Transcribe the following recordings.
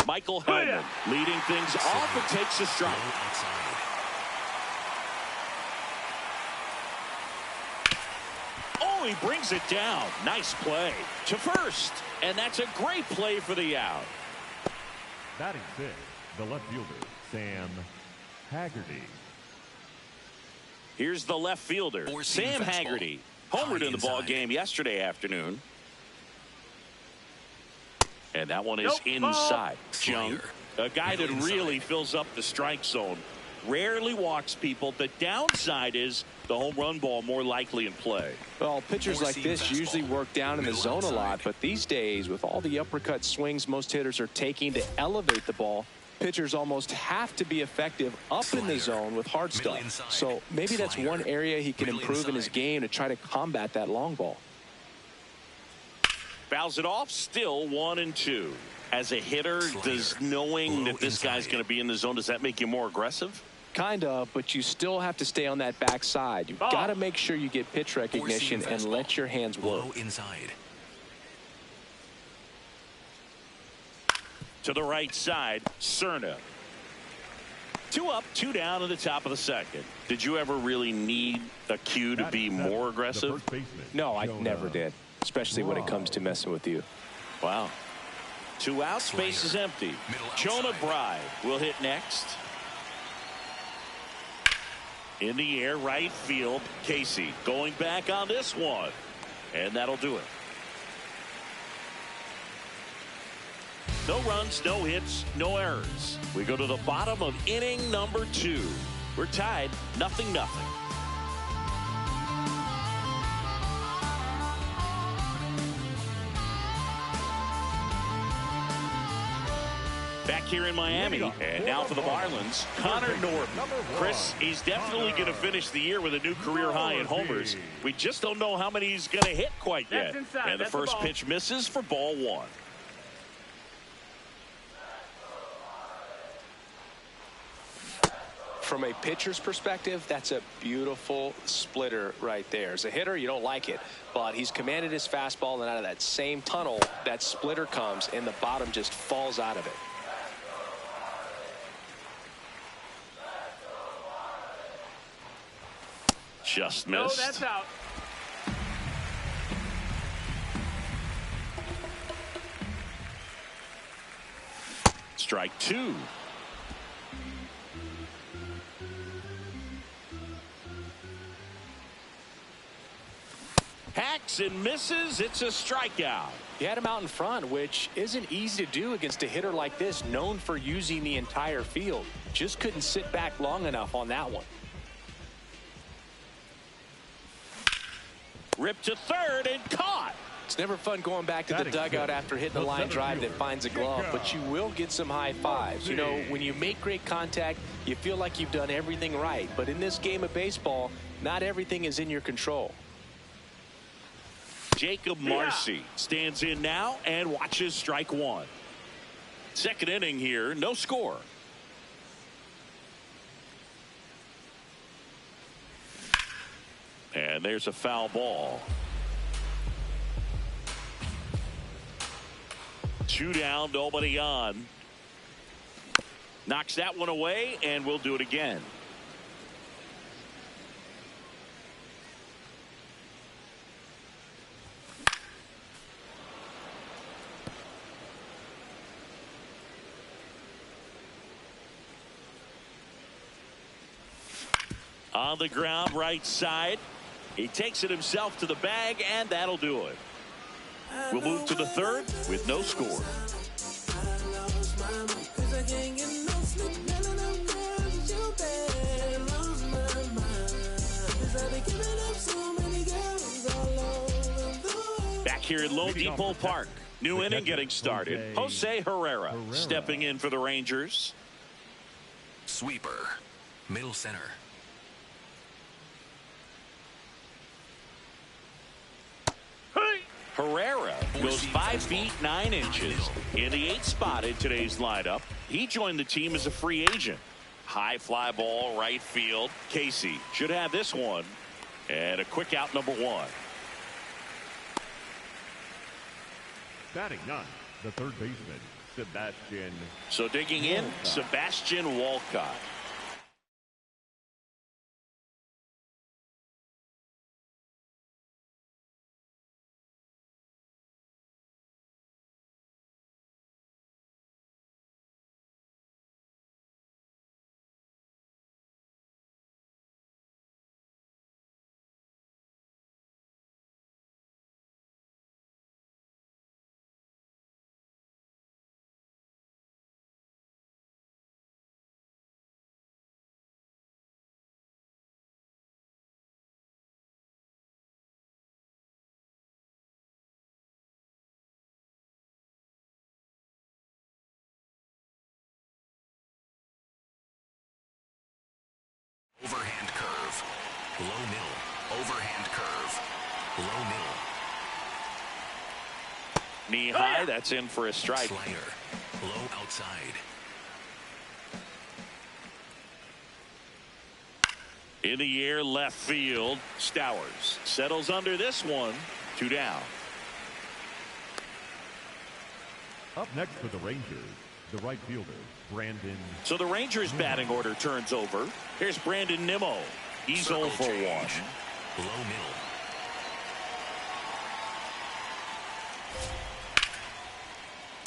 Michael Hellman leading things off and takes a strike. Oh, he brings it down. Nice play to first. And that's a great play for the out. Batting sixth, the left fielder, Sam Haggerty. Here's the left fielder, Sam Haggerty. Homered in the ball game yesterday afternoon. And that one is inside. Jung, a guy that really fills up the strike zone. Rarely walks people. The downside is the home run ball more likely in play. Well, pitchers like this usually work down in the zone a lot, but these days with all the uppercut swings most hitters are taking to elevate the ball, pitchers almost have to be effective up in the zone with hard stuff. So maybe that's one area he can improve in his game to try to combat that long ball. Fouls it off, still 1-2. As a hitter, does knowing that this guy's going to be in the zone, does that make you more aggressive? Kind of, but you still have to stay on that backside. You've got to make sure you get pitch recognition and let your hands work. Inside. To the right side, Cerna. 2 up, 2 down in the top of the second. Did you ever really need a cue to be more aggressive? No, I never did, especially when it comes to messing with you. Wow. 2 out, space is empty. Jonah Bride will hit next. In the air, right field. Casey going back on this one. And that'll do it. No runs, no hits, no errors. We go to the bottom of inning number 2. We're tied 0-0. Back here in Miami, and now for the Marlins, Connor Norton. Chris, he's definitely going to finish the year with a new career high in homers. We just don't know how many he's going to hit quite yet. And the first pitch misses for ball 1. From a pitcher's perspective, that's a beautiful splitter right there. As a hitter, you don't like it, but he's commanded his fastball, and out of that same tunnel, that splitter comes, and the bottom just falls out of it. Just missed. No, that's out. Strike 2. Hacks and misses. It's a strikeout. He had him out in front, which isn't easy to do against a hitter like this, known for using the entire field. Just couldn't sit back long enough on that one. Ripped to third and caught. It's never fun going back to the dugout after hitting a line drive that finds a glove, but you will get some high fives. You know, when you make great contact, you feel like you've done everything right. But in this game of baseball, not everything is in your control. Jacob Marcy stands in now and watches strike 1. Second inning here, no score. And there's a foul ball. 2 down, nobody on. Knocks that one away, and we'll do it again. On the ground, right side. He takes it himself to the bag, and that'll do it. We'll move to the third with no score. Back here at Lone Depot Park. New inning getting started. Jose Herrera stepping in for the Rangers. Sweeper. Middle center. Herrera goes 5 feet 9 inches in the 8th spot in today's lineup. He joined the team as a free agent. High fly ball right field. Casey should have this one. And a quick out, number 1. Batting 9, the third baseman, Sebastian. So digging in, Sebastian Walcott. Overhand curve. Low middle. Overhand curve. Low middle. Knee high, that's in for a strike. Slider. Low outside. In the air, left field. Stowers settles under this one. 2 down. Up next for the Rangers, the right fielder, Brandon. So the Rangers batting order turns over. Here's Brandon Nimmo. He's 0 for 1. Low middle.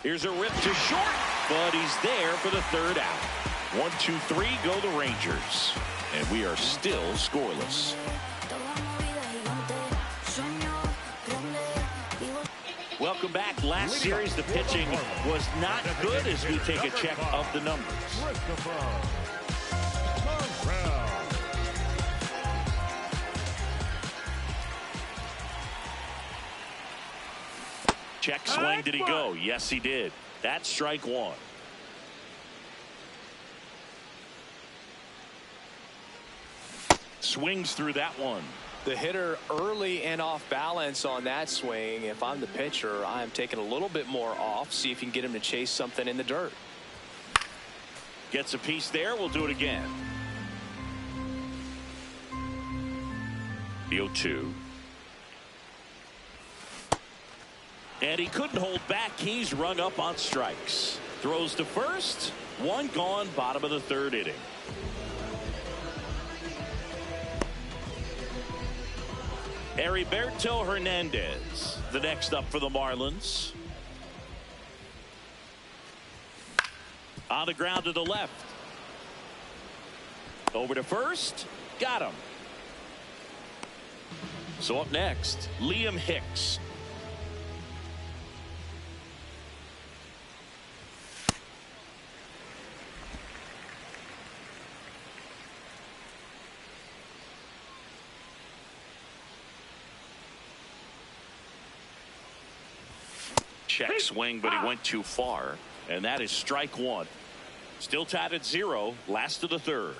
Here's a rip to short, but he's there for the 3rd out. 1, 2, 3 go the Rangers. And we are still scoreless. Welcome back. Last series, the pitching was not good as we take a check of the numbers. Check swing. Did he go? Yes, he did. That's strike 1. Swings through that one. The hitter early and off balance on that swing. If I'm the pitcher, I'm taking a little bit more off. See if you can get him to chase something in the dirt. Gets a piece there. We'll do it again. The 0-2. And he couldn't hold back. He's rung up on strikes. Throws to first. 1 gone. Bottom of the 3rd inning. Heriberto Hernandez, the next up for the Marlins. On the ground to the left. Over to first. Got him. So up next, Liam Hicks. Check swing, but he went too far, and that is strike 1. Still tied at 0, last of the 3rd.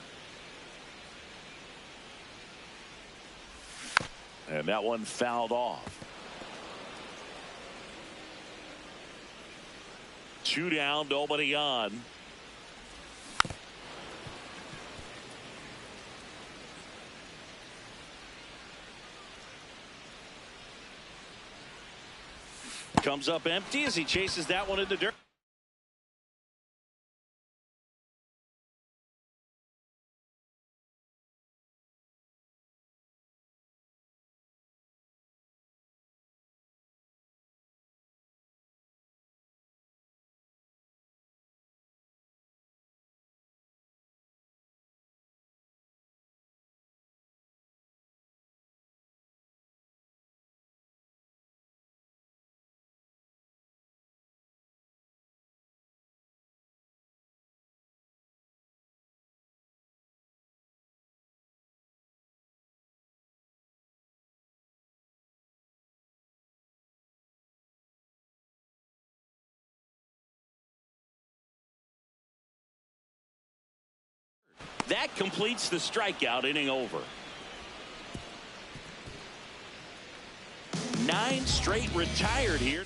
And that one fouled off. 2 down, nobody on. Comes up empty as he chases that one in the dirt. That completes the strikeout inning over. 9 straight retired here.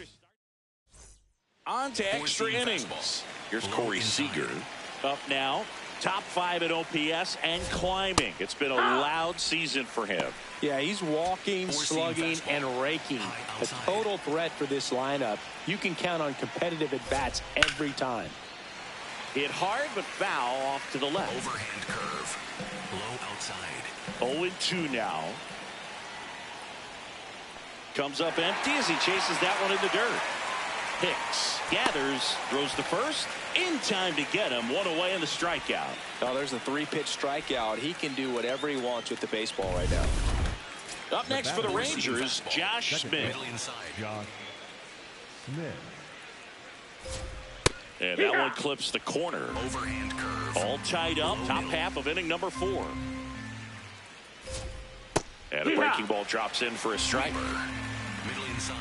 On to extra innings. Here's Corey Seager. Up now, Top 5 in OPS and climbing. It's been a loud season for him. Yeah, he's walking, slugging, and raking. A total threat for this lineup. You can count on competitive at-bats every time. Hit hard, but foul off to the left. Overhand curve. Low outside. 0-2 now. Comes up empty as he chases that one in the dirt. Hicks gathers, throws to first, in time to get him. One away in the strikeout. Oh, there's a 3-pitch strikeout. He can do whatever he wants with the baseball right now. Up next for the Rangers, Josh Smith. Josh Smith. And that one clips the corner. Overhand curve. All tied up, top half of inning number 4. And a breaking ball drops in for a strike. Middle inside.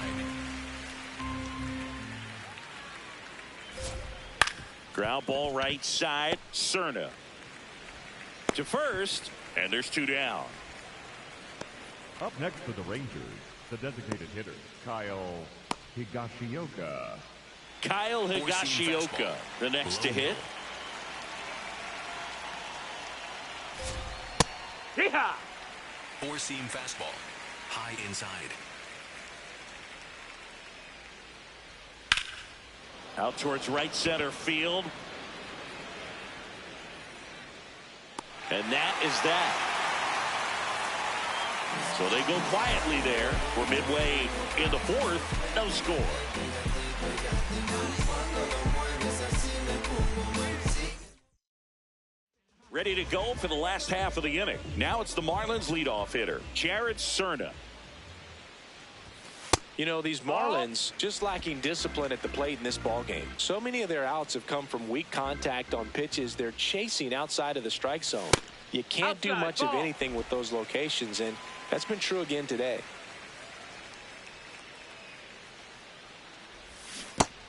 Ground ball right side. Cerna to first, and there's 2 down. Up next for the Rangers, the designated hitter, Kyle Higashioka. Kyle Higashioka, the next to hit. Four-seam fastball. High inside. Out towards right center field. And that is that. So they go quietly there. We're midway in the 4th. No score. Ready to go for the last half of the inning. Now it's the Marlins leadoff hitter, Jared Cerna. You know, these Marlins just lacking discipline at the plate in this ballgame. So many of their outs have come from weak contact on pitches they're chasing outside of the strike zone. You can't do much of anything with those locations, and that's been true again today.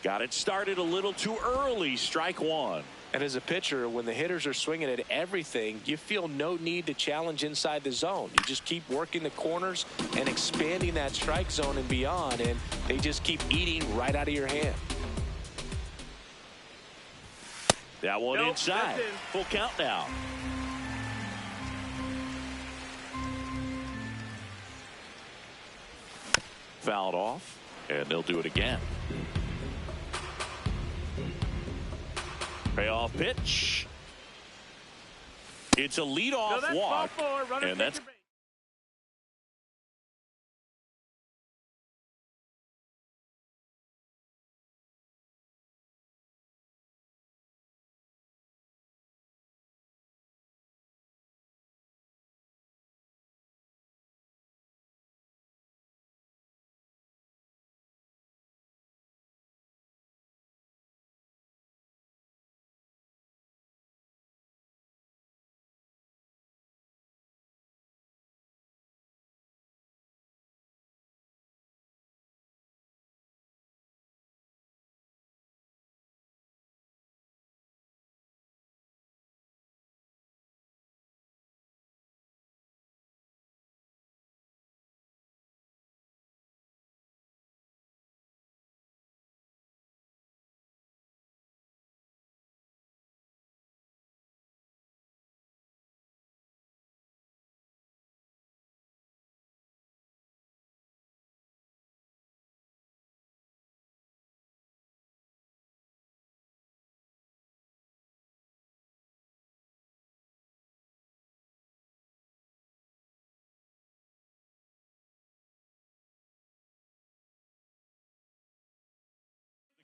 Got it started a little too early. Strike 1. And as a pitcher, when the hitters are swinging at everything, you feel no need to challenge inside the zone. You just keep working the corners and expanding that strike zone and beyond, and they just keep eating right out of your hand. That one inside. Full count now. Fouled off, and they'll do it again. Payoff pitch. It's a leadoff walk, and that's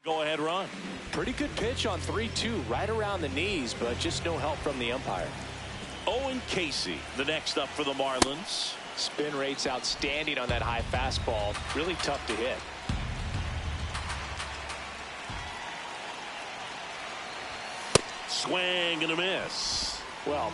go-ahead run. Pretty good pitch on 3-2, right around the knees, but just no help from the umpire. Owen Casey, the next up for the Marlins. Spin rate's outstanding on that high fastball. Really tough to hit. Swing and a miss. Well,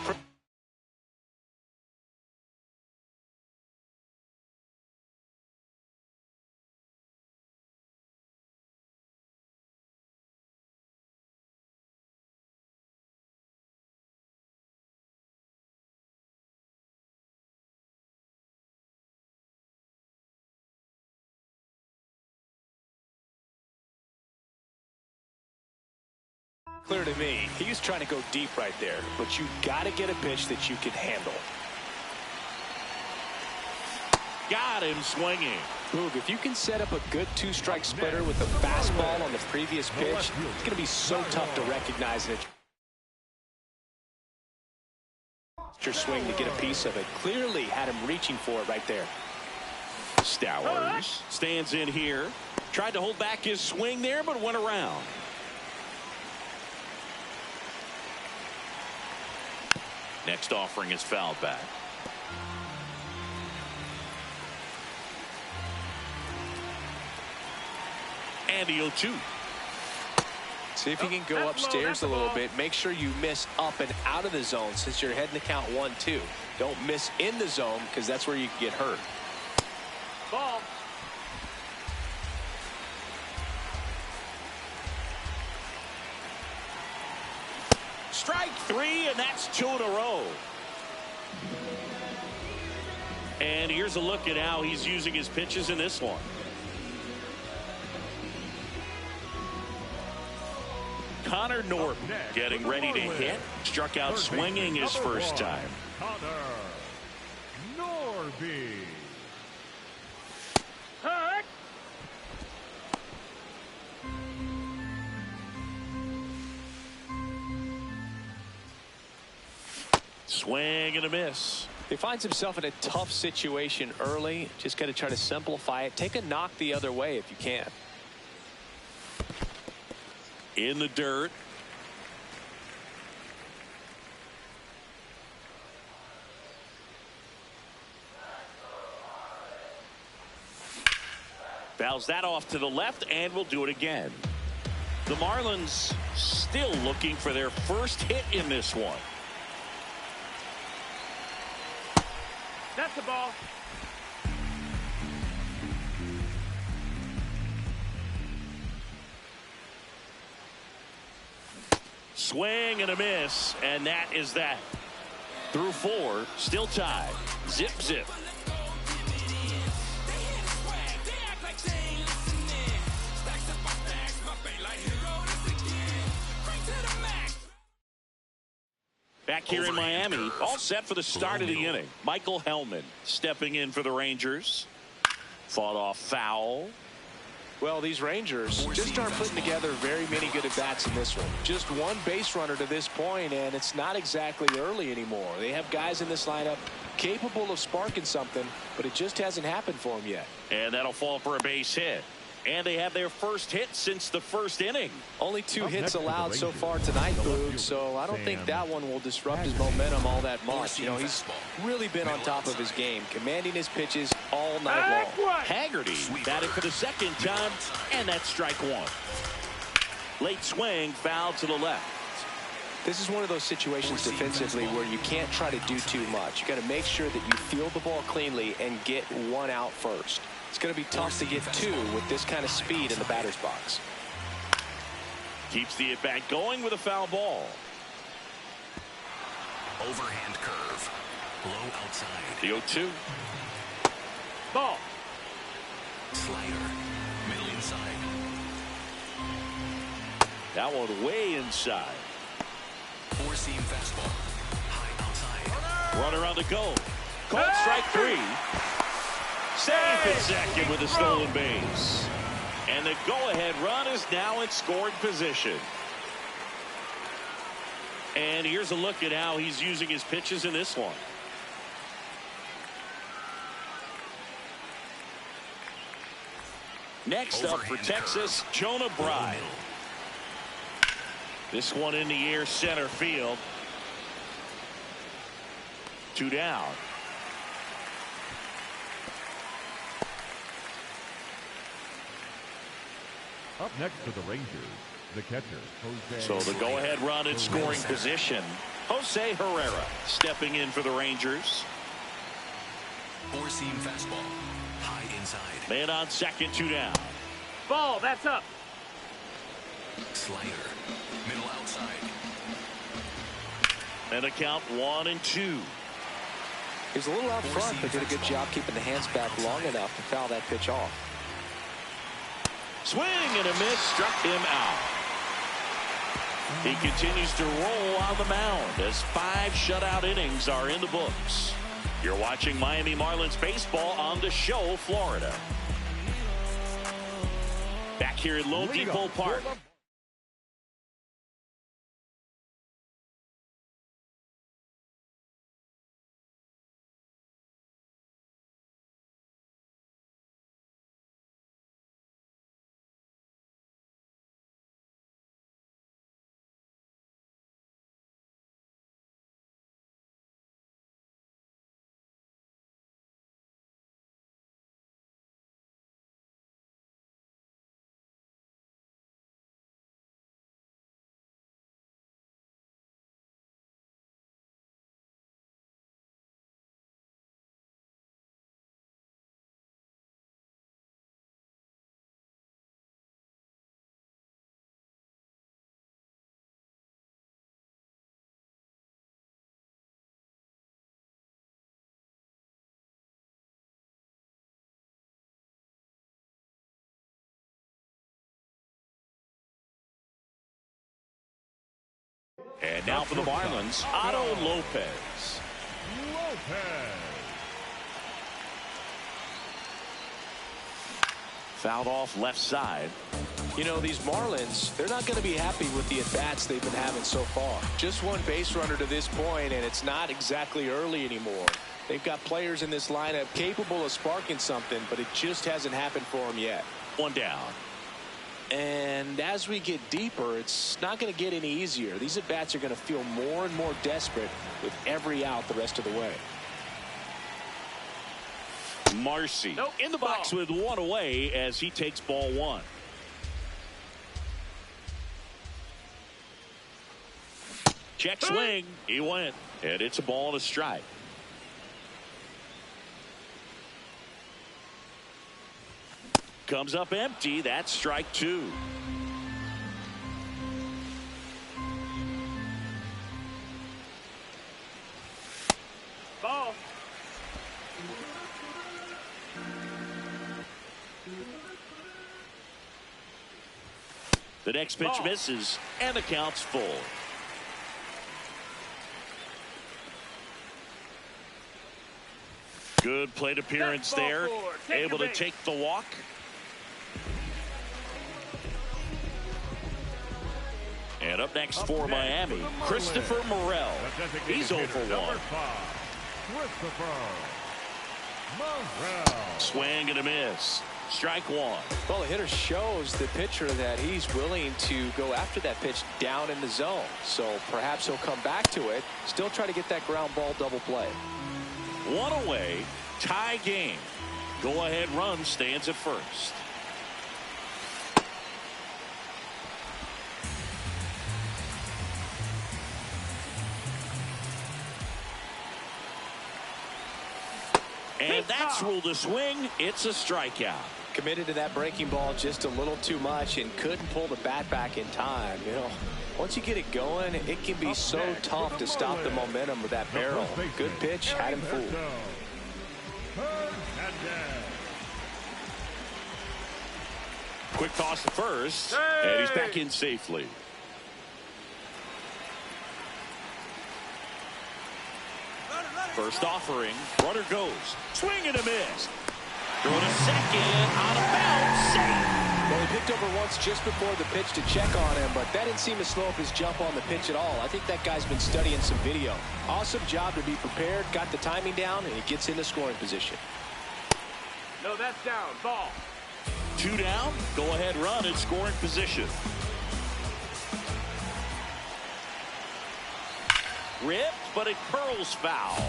Clear to me, he was trying to go deep right there, but you got to get a pitch that you can handle. Got him swinging. Boog, if you can set up a good two-strike splitter with the fastball on the previous pitch, it's going to be so tough to recognize it. Your swing to get a piece of it. Clearly had him reaching for it right there. Stowers stands in here. Tried to hold back his swing there, but went around. Next offering is fouled back. And the 0-2. See if you can go upstairs a little bit. Make sure you miss up and out of the zone since you're heading to count 1-2. Don't miss in the zone because that's where you can get hurt. Ball. Strike 3, and that's 2 in a row. And here's a look at how he's using his pitches in this one. Connor Norton getting ready to hit. Struck out swinging his first time. Connor Norby. Hurt. Swing and a miss. He finds himself in a tough situation early. Just got to try to simplify it. Take a knock the other way if you can. In the dirt. Fouls that off to the left, and will do it again. The Marlins still looking for their first hit in this one. That's the ball. Swing and a miss, and that is that. Through 4, still tied. Zip, zip. Back here in Miami, all set for the start of the inning. Michael Hellman stepping in for the Rangers. Fought off foul. Well, these Rangers just aren't putting together very many good at-bats in this one. Just one base runner to this point, and it's not exactly early anymore. They have guys in this lineup capable of sparking something, but it just hasn't happened for them yet. And that'll fall for a base hit. And they have their first hit since the first inning. Only 2 hits allowed so far tonight, Boog, so I don't think that one will disrupt his momentum all that much. You know, he's really been on top of his game, commanding his pitches all night long. Haggerty batted for the second time, and that's strike 1. Late swing, foul to the left. This is one of those situations defensively where you can't try to do too much. You got to make sure that you field the ball cleanly and get 1 out first. It's going to be tough to get 2 with this kind of speed in the batter's box. Keeps the at-bat going with a foul ball. Overhand curve. Low outside. The 0-2. Ball. Slider. Middle inside. That one way inside. 4-seam fastball. High outside. Runner on the go. Called strike 3. Safe at second with a stolen base. And the go-ahead run is now in scoring position. And here's a look at how he's using his pitches in this one. Next up for Texas, Jonah Bride. This one in the air, center field. 2 down. Up next for the Rangers, the catcher, Jose. So the go-ahead run in scoring position. Jose Herrera stepping in for the Rangers. 4-seam fastball. High inside. Man on second, 2 down. Ball. That's up. Slider. Middle outside. And a count 1-2. He's a little out front, but did a good job keeping the hands back long enough to foul that pitch off. Swing and a miss, struck him out. He continues to roll on the mound as 5 shutout innings are in the books. You're watching Miami Marlins baseball on the Show, Florida. Back here at Lone Depot Park. And now for the Marlins, Otto Lopez. Fouled off left side. You know, these Marlins, they're not going to be happy with the at-bats they've been having so far. Just one base runner to this point, and it's not exactly early anymore. They've got players in this lineup capable of sparking something, but it just hasn't happened for them yet. 1 down. And as we get deeper, it's not going to get any easier. These at-bats are going to feel more and more desperate with every out the rest of the way. Marcy in the box with 1 away as he takes ball 1. Check swing. He went. And it's a ball and a strike. Comes up empty. That's strike 2. Ball. The next pitch misses, and the count's full. Good plate appearance there. Able to take the walk. And up next for Miami, Christopher Morel. He's 0 for 1. Swing and a miss. Strike 1. Well, the hitter shows the pitcher that he's willing to go after that pitch down in the zone. So perhaps he'll come back to it. Still try to get that ground ball double play. 1 away. Tie game. Go ahead run stands at first. And that's ruled a swing. It's a strikeout. Committed to that breaking ball just a little too much and couldn't pull the bat back in time. You know, once you get it going, it can be so tough to stop the momentum with that barrel. Good pitch, had him fooled. Quick toss to first, and he's back in safely. First offering, runner goes, swing and a miss. Throw to second, out of bounds, safe. Well, he picked over once just before the pitch to check on him, but that didn't seem to slow up his jump on the pitch at all. I think that guy's been studying some video. Awesome job to be prepared, got the timing down, and he gets into scoring position. No, that's down. Ball. 2 down, go ahead run in scoring position. Ripped, but it curls foul.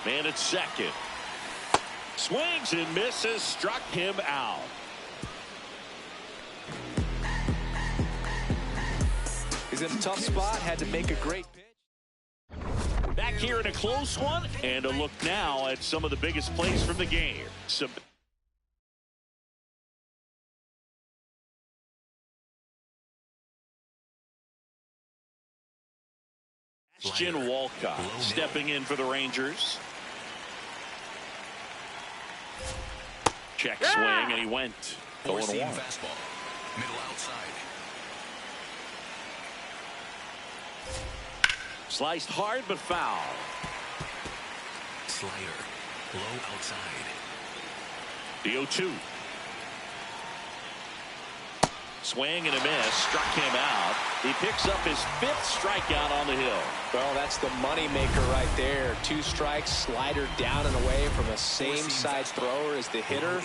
Man at second. Swings and misses. Struck him out. He's in a tough spot. Had to make a great pitch. Back here in a close one. And a look now at some of the biggest plays from the game. Sebastian Walcott stepping in for the Rangers. Check swing, and he went. Four-seam fastball. Middle outside. Sliced hard, but foul. Slider. Low outside. The 0-2. Swing and a miss. Struck him out. He picks up his 5th strikeout on the hill. Well, that's the money maker right there. 2 strikes, slider down and away from a same side thrower as the hitter. I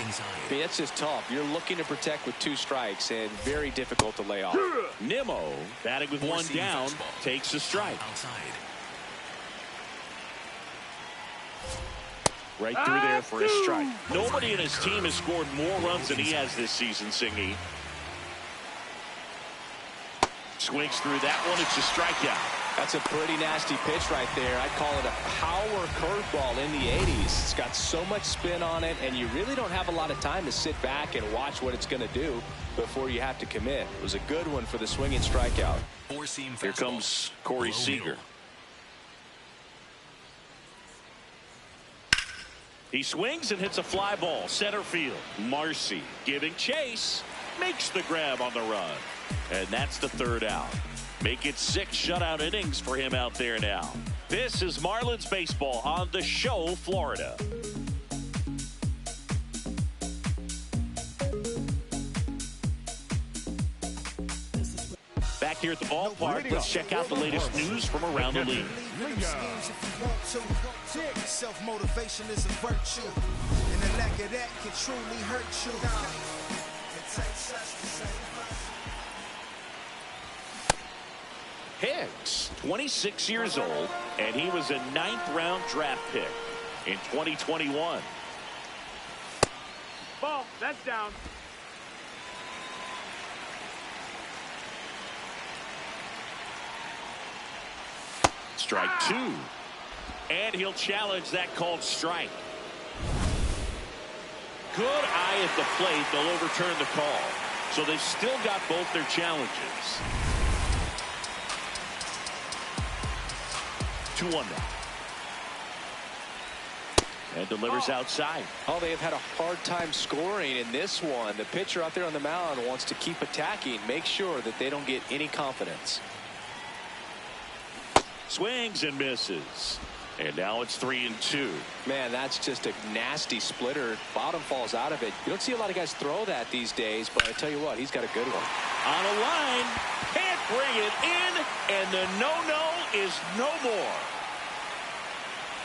mean, it's just tough. You're looking to protect with 2 strikes and very difficult to lay off. Nimmo batting with 1 down takes a strike. Outside. Right through there for a strike. Nobody in his team has scored more runs than he has this season, Singy. Swings through that one. It's a strikeout. That's a pretty nasty pitch right there. I'd call it a power curveball in the 80s. It's got so much spin on it, and you really don't have a lot of time to sit back and watch what it's going to do before you have to commit. It was a good one for the swinging strikeout. Four-seam fastball. Here comes Corey Seager. He swings and hits a fly ball center field. Marcy giving chase, makes the grab on the run. And that's the 3rd out. Make it 6 shutout innings for him out there now. This is Marlins baseball on The Show, Florida. Back here at the ballpark, let's check out the latest news from around the league. Self-motivation is a virtue, and the lack of that can truly hurt you. It takes us to say Hicks, 26 years old, and he was a 9th-round draft pick in 2021. Ball, that's down. Strike 2. And he'll challenge that called strike. Good eye at the plate. They'll overturn the call. So they've still got both their challenges. 2-1 now. And delivers outside. Oh, they have had a hard time scoring in this one. The pitcher out there on the mound wants to keep attacking, make sure that they don't get any confidence. Swings and misses. And now it's 3-2. Man, that's just a nasty splitter. Bottom falls out of it. You don't see a lot of guys throw that these days, but I tell you what, he's got a good one. On a line, can't bring it in, and the no-no is no more.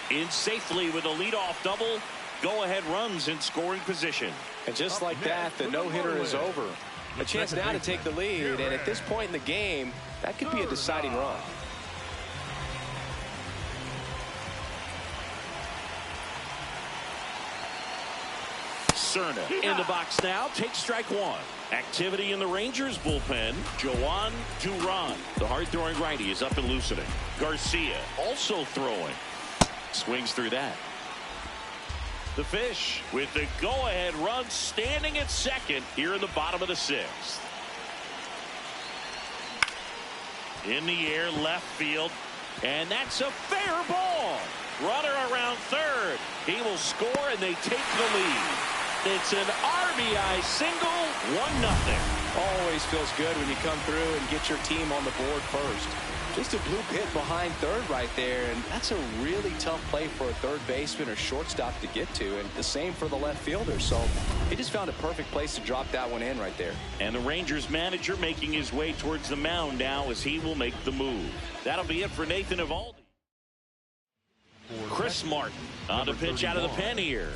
In safely with a leadoff double, go-ahead runs in scoring position. And just like that, the no-hitter is over. A chance now to take the lead, and at this point in the game, that could be a deciding run. Cerna in the box now, takes strike 1. Activity in the Rangers bullpen. Joan Duran, the hard-throwing righty, is up and loosening. Garcia also throwing. Swings through that. The Fish with the go-ahead run, standing at second here in the bottom of the 6th. In the air, left field, and that's a fair ball. Runner around 3rd. He will score, and they take the lead. It's an RBI single, 1-0. Always feels good when you come through and get your team on the board first. Just a blue pit behind 3rd right there, and that's a really tough play for a 3rd baseman or shortstop to get to, and the same for the left fielder. So he just found a perfect place to drop that one in right there. And the Rangers manager making his way towards the mound now as he will make the move. That'll be it for Nathan Eovaldi. Chris Martin on the pitch out of the pen here.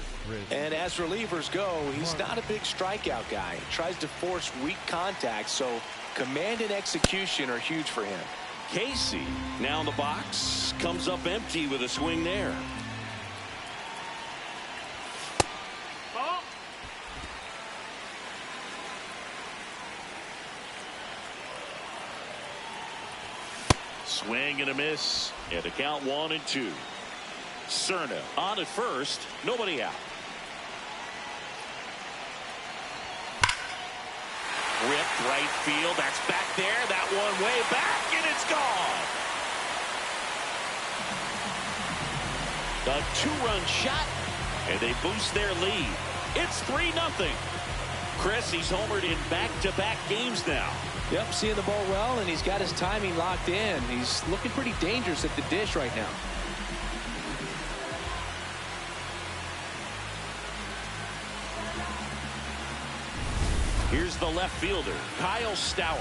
And as relievers go, he's not a big strikeout guy. He tries to force weak contact, so command and execution are huge for him. Casey now in the box, comes up empty with a swing there. Swing and a miss. And a count 1-2. Cerna on at first. Nobody out. Ripped right field. That's back there. That one way back, and it's gone. A two-run shot, and they boost their lead. It's 3-0. Chris, he's homered in back-to-back games now. Yep, seeing the ball well, and he's got his timing locked in. He's looking pretty dangerous at the dish right now. Here's the left fielder, Kyle Stowers.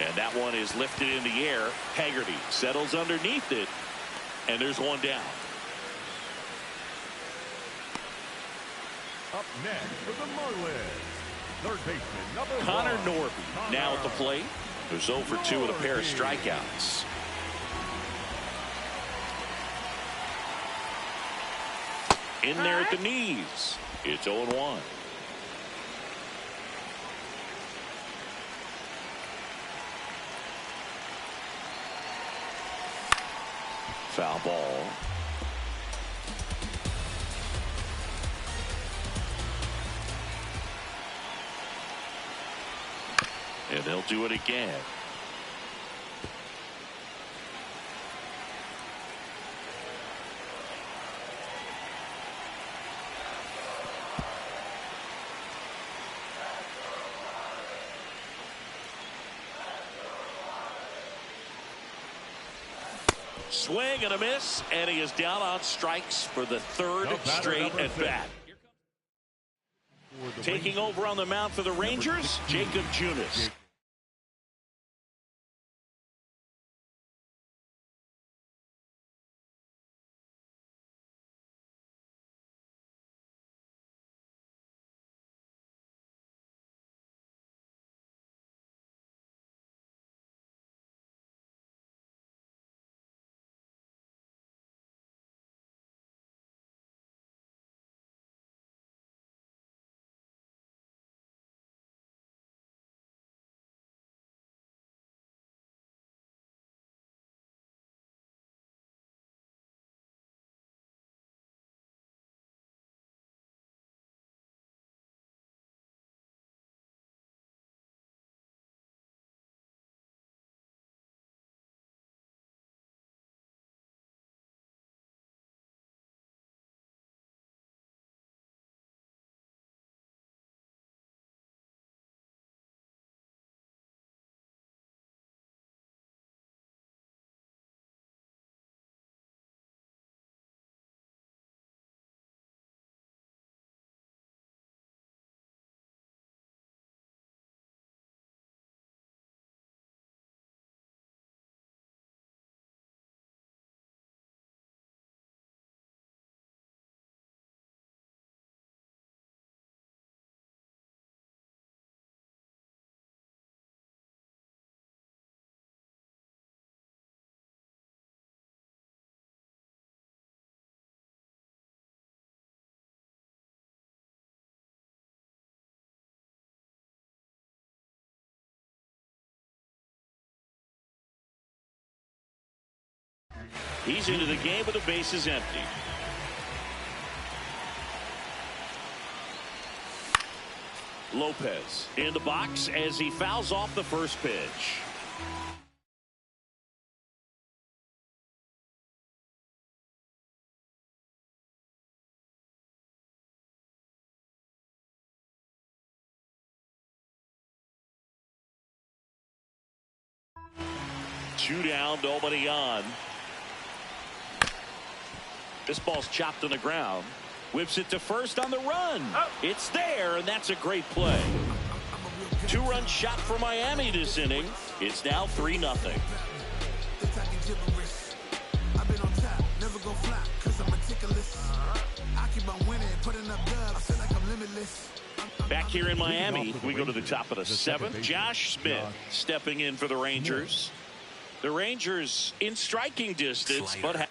And that one is lifted in the air. Haggerty settles underneath it. And there's one down. Up next for the Marlins, third baseman number Connor 1. Norby now at the plate. Who's 0 for 2 with a pair of strikeouts. In there at the knees. It's 0-1. Foul ball. And they'll do it again. Swing and a miss, and he is down on strikes for the third straight at bat. Taking over on the mound for the Rangers, Jacob Junis. He's into the game with the bases empty. Lopez in the box as he fouls off the first pitch. Two down, nobody on. This ball's chopped on the ground. Whips it to first on the run. It's there, and that's a great play. Two-run shot for Miami this inning. It's now 3-0. Back here in Miami, we go to the top of the 7th. Josh Smith stepping in for the Rangers. The Rangers in striking distance, but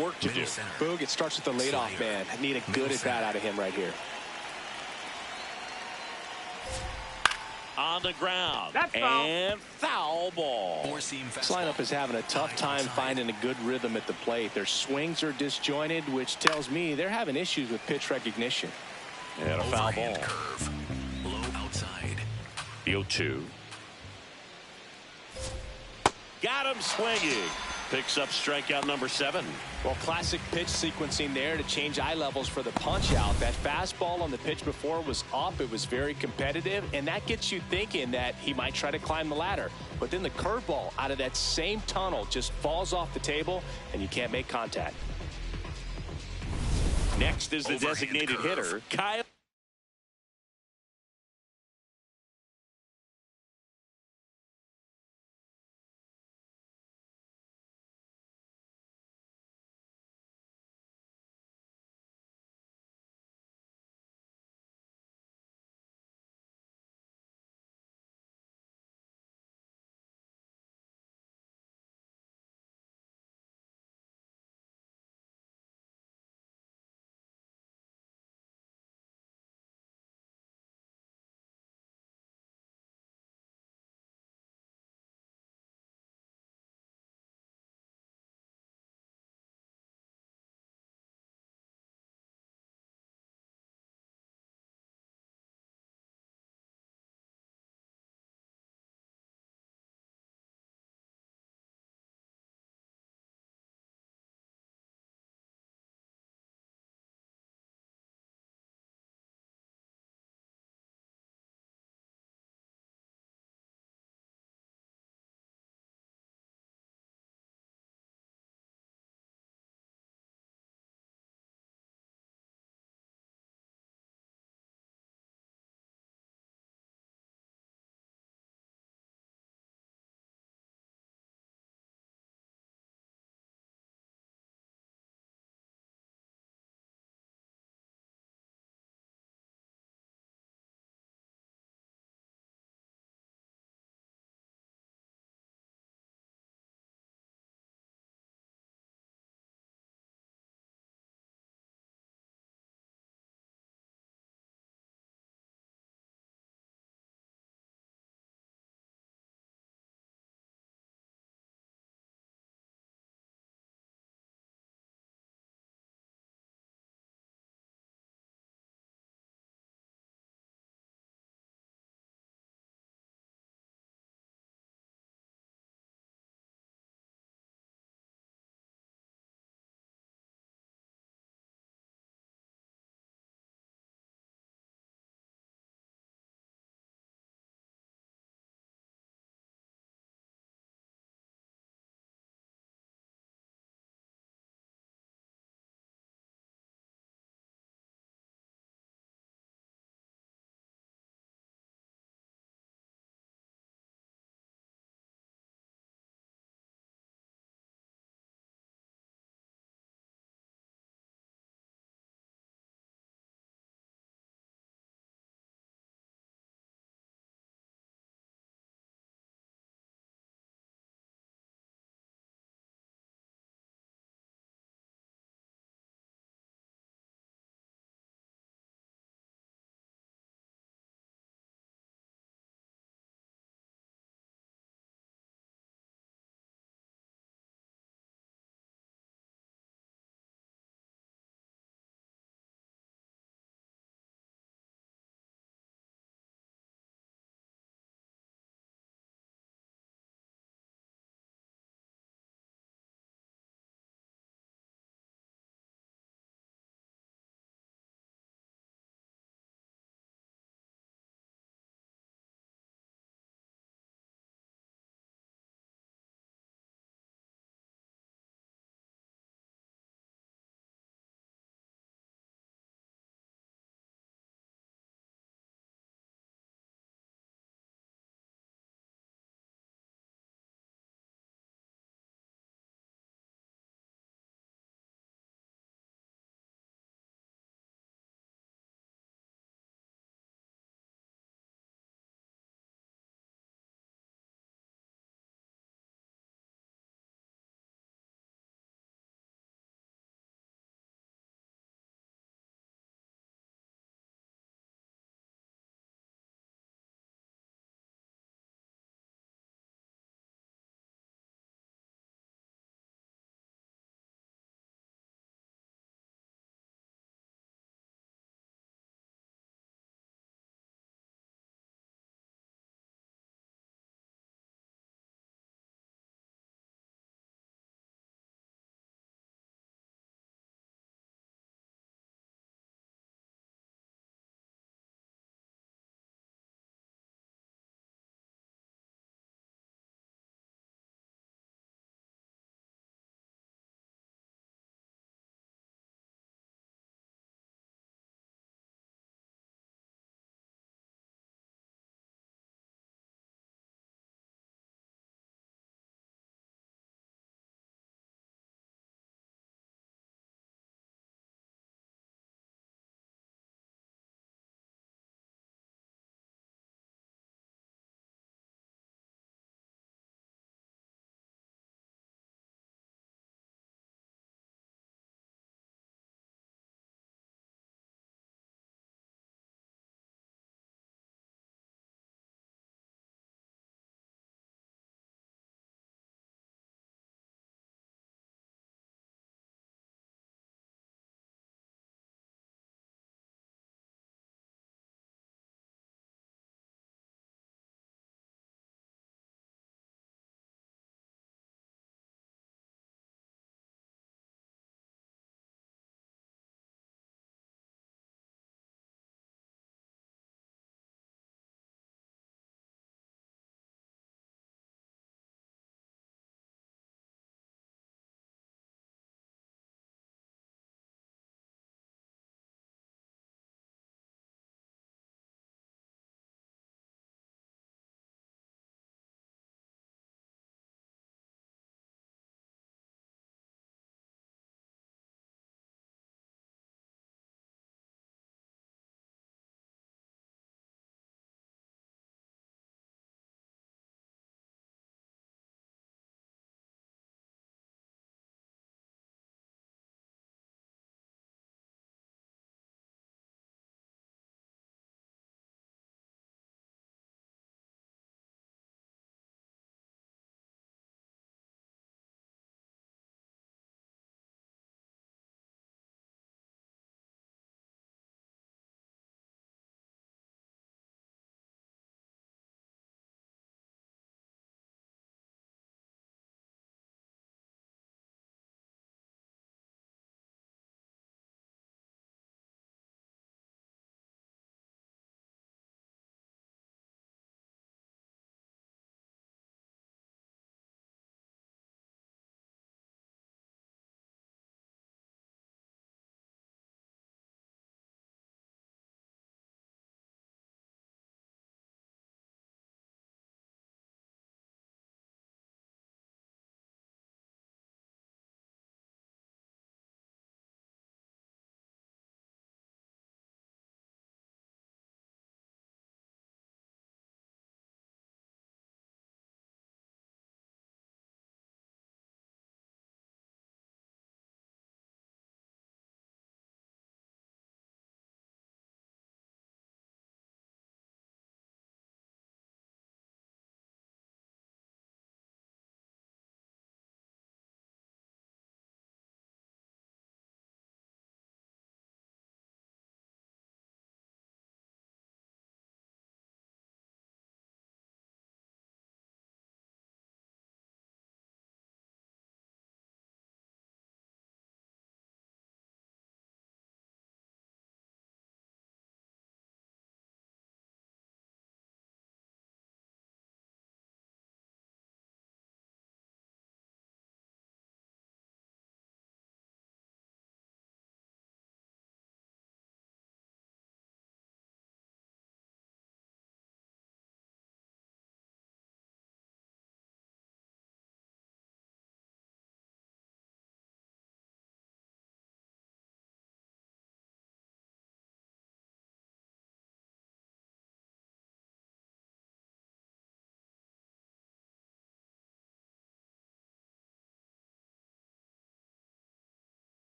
work to do. Boog, it starts with the leadoff man. I need a good at bat out of him right here. On the ground. That's foul. And foul ball. This lineup is having a tough time finding a good rhythm at the plate. Their swings are disjointed, which tells me they're having issues with pitch recognition. And a foul ball. Curve. Low outside. The 0-2. Got him swinging. Picks up strikeout number 7. Well, classic pitch sequencing there to change eye levels for the punch out. That fastball on the pitch before was up. It was very competitive, and that gets you thinking that he might try to climb the ladder. But then the curveball out of that same tunnel just falls off the table, and you can't make contact. Next is the designated hitter, Kyle.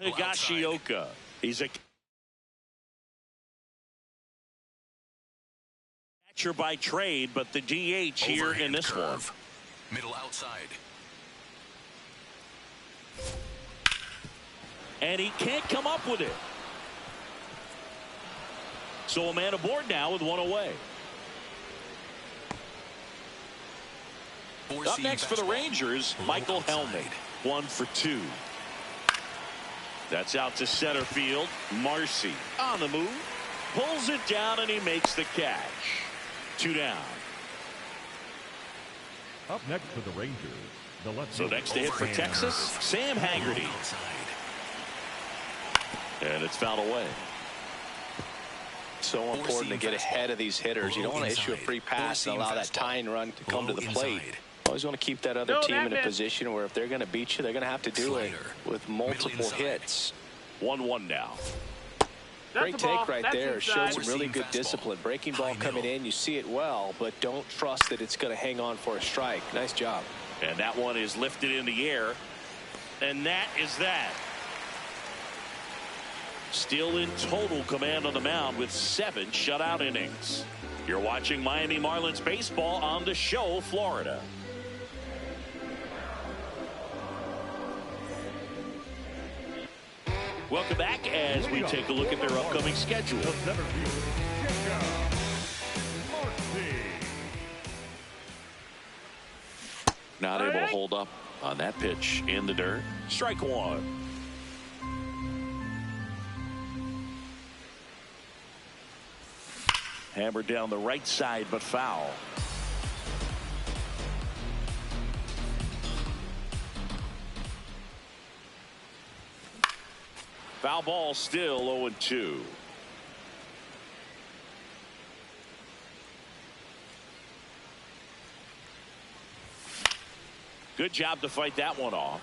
Higashioka. He's a catcher by trade, but the DH here in this one. Middle outside. And he can't come up with it. So a man aboard now with one away. Up next for the Rangers, Michael Helmick. 1 for 2. That's out to center field. Marcy on the move. Pulls it down and he makes the catch. 2 down. Up next for the Rangers, the left So next to hit for Texas, Sam Haggerty. And it's fouled away. So important to get ahead of these hitters. You don't want to issue a free pass and allow that tying run to come to the plate. Always want to keep that other team in a position where if they're going to beat you, they're going to have to do it with multiple hits. 1-1 now. Great take right there. Showed some really good discipline. Breaking ball coming in, you see it well, but don't trust that it's going to hang on for a strike. Nice job. And that one is lifted in the air. And that is that. Still in total command on the mound with 7 shutout innings. You're watching Miami Marlins baseball on the show, Florida. Welcome back as we take a look at their upcoming schedule. Not able to hold up on that pitch in the dirt. Strike 1. Hammered down the right side, but foul. Foul ball, still 0-2. Good job to fight that one off.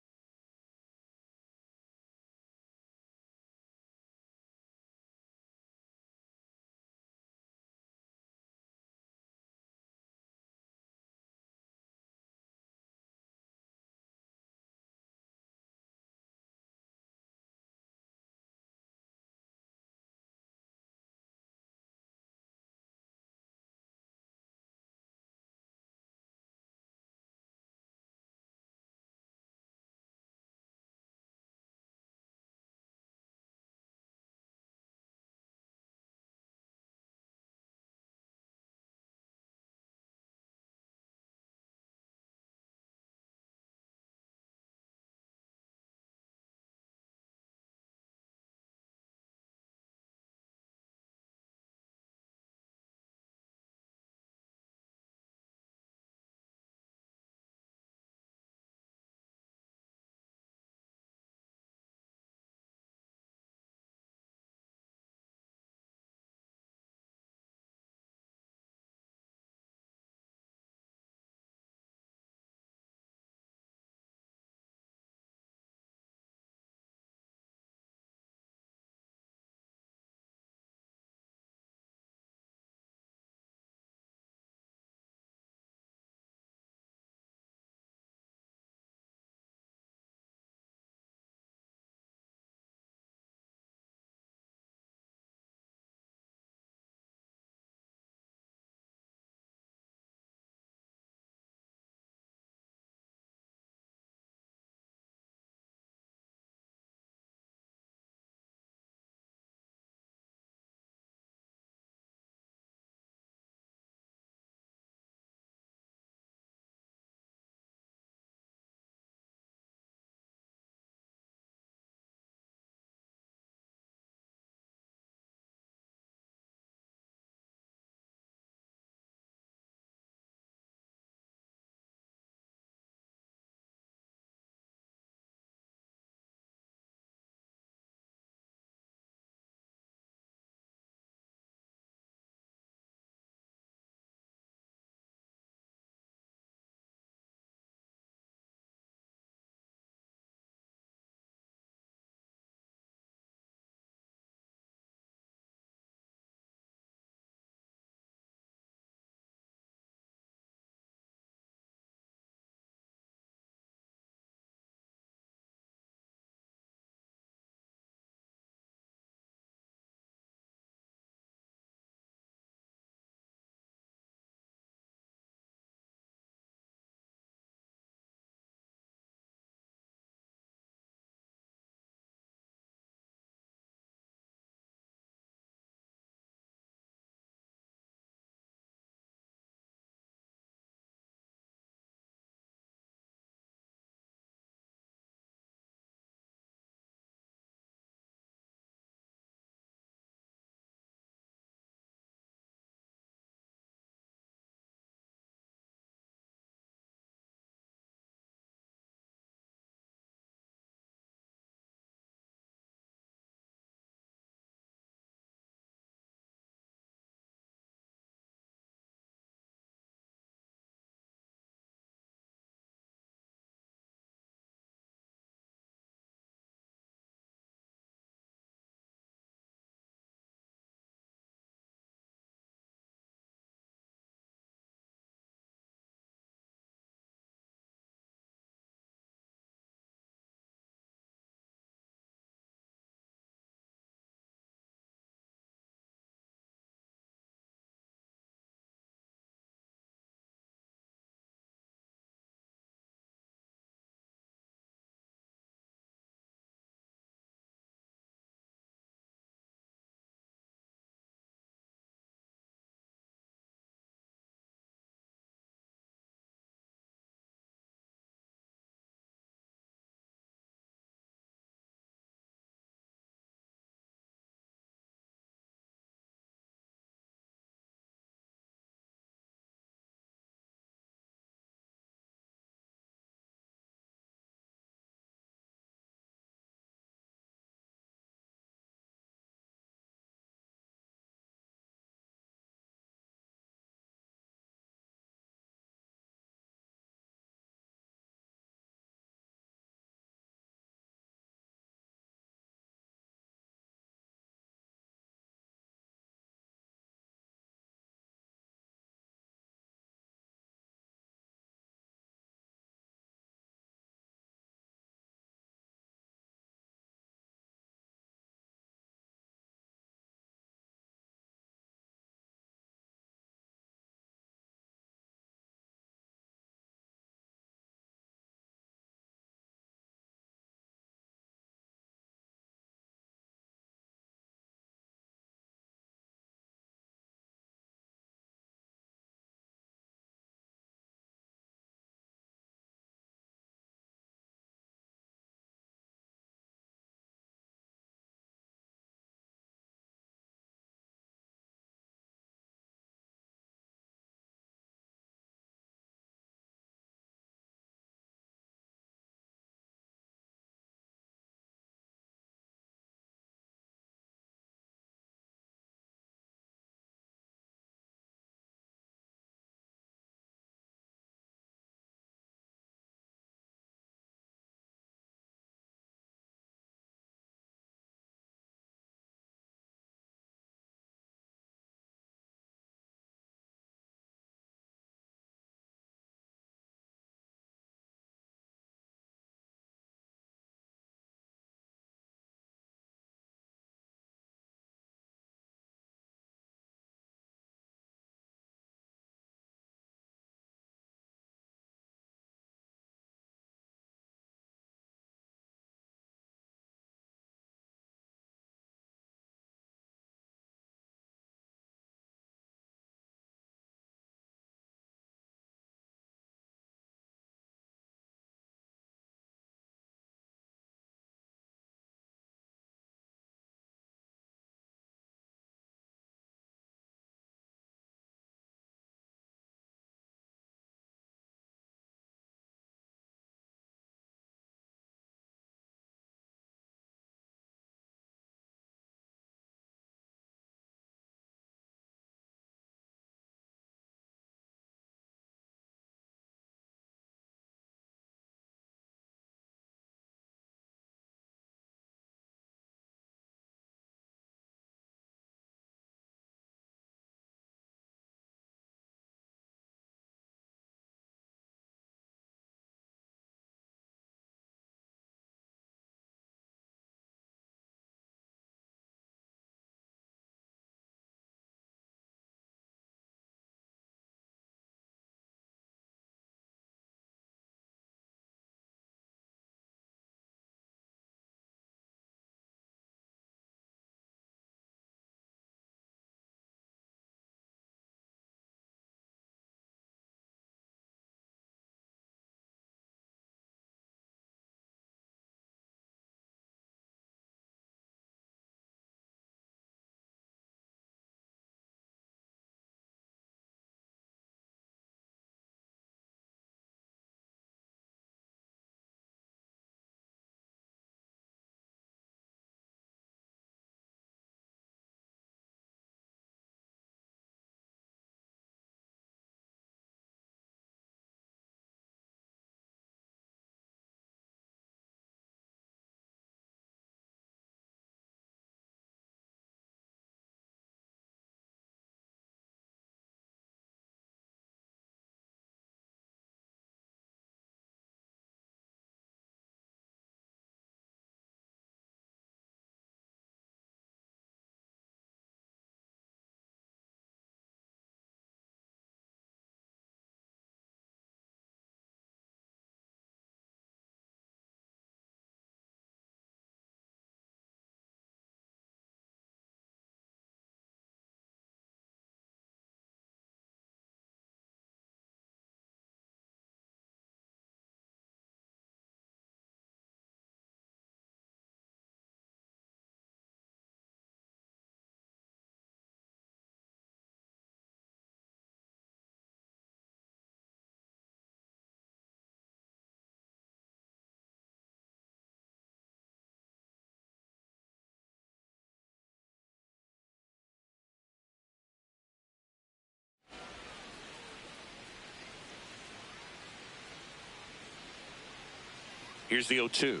Here's the 0-2.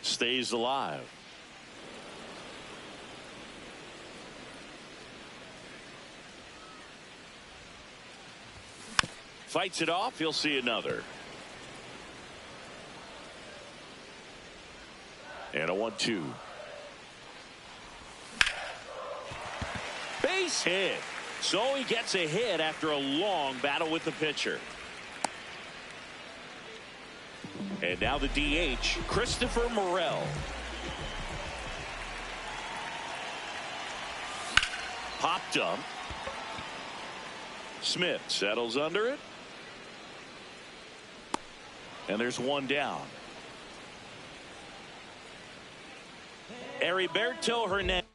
Stays alive. Fights it off. He'll see another. And a 1-2. Base hit. So he gets a hit after a long battle with the pitcher. And now the DH, Christopher Morel. Popped up. Smith settles under it. And there's one down. Heriberto Hernandez.